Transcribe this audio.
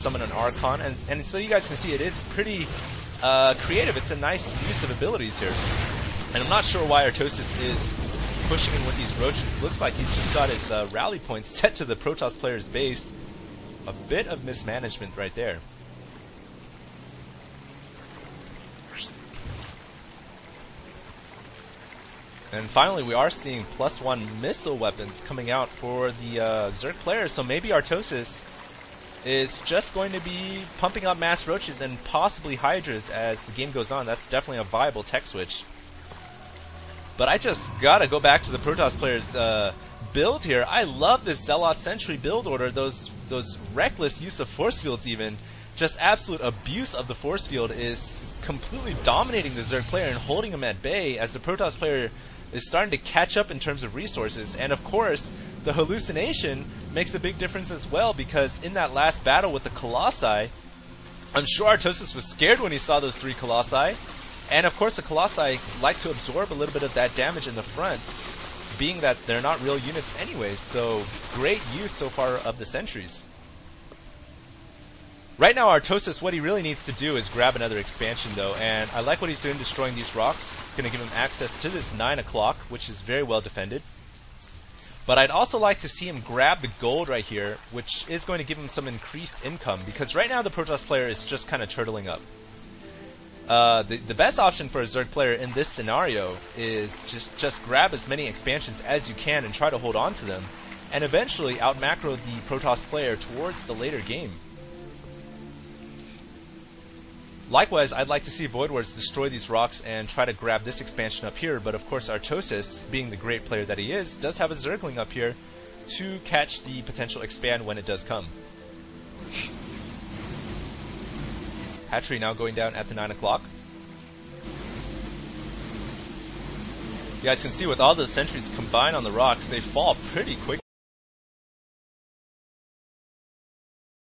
summon an Archon, and so you guys can see it is pretty creative. It's a nice use of abilities here. And I'm not sure why Artosis is pushing in with these roaches. Looks like he's just got his rally points set to the Protoss player's base. A bit of mismanagement right there. And finally, we are seeing +1 missile weapons coming out for the Zerg players, so maybe Artosis is just going to be pumping up mass roaches and possibly hydras as the game goes on. That's definitely a viable tech switch. But I just gotta go back to the Protoss players' build here. I love this Zealot Sentry build order, those reckless use of force fields even. Just absolute abuse of the force field is completely dominating the Zerg player and holding him at bay as the Protoss player is starting to catch up in terms of resources. And of course, the hallucination makes a big difference as well, because in that last battle with the Colossi, I'm sure Artosis was scared when he saw those 3 Colossi. And of course, the Colossi like to absorb a little bit of that damage in the front, being that they're not real units anyways. So great use so far of the sentries. Right now, Artosis, what he really needs to do is grab another expansion though, and I like what he's doing destroying these rocks. Going to give him access to this 9 o'clock, which is very well defended. But I'd also like to see him grab the gold right here, which is going to give him some increased income, because right now the Protoss player is just kind of turtling up. The best option for a Zerg player in this scenario is just grab as many expansions as you can and try to hold on to them, and eventually out-macro the Protoss player towards the later game. Likewise, I'd like to see Voidwards destroy these rocks and try to grab this expansion up here, but of course Artosis, being the great player that he is, does have a Zergling up here to catch the potential expand when it does come. Hatchery now going down at the 9 o'clock. You guys can see with all those sentries combined on the rocks, they fall pretty quick.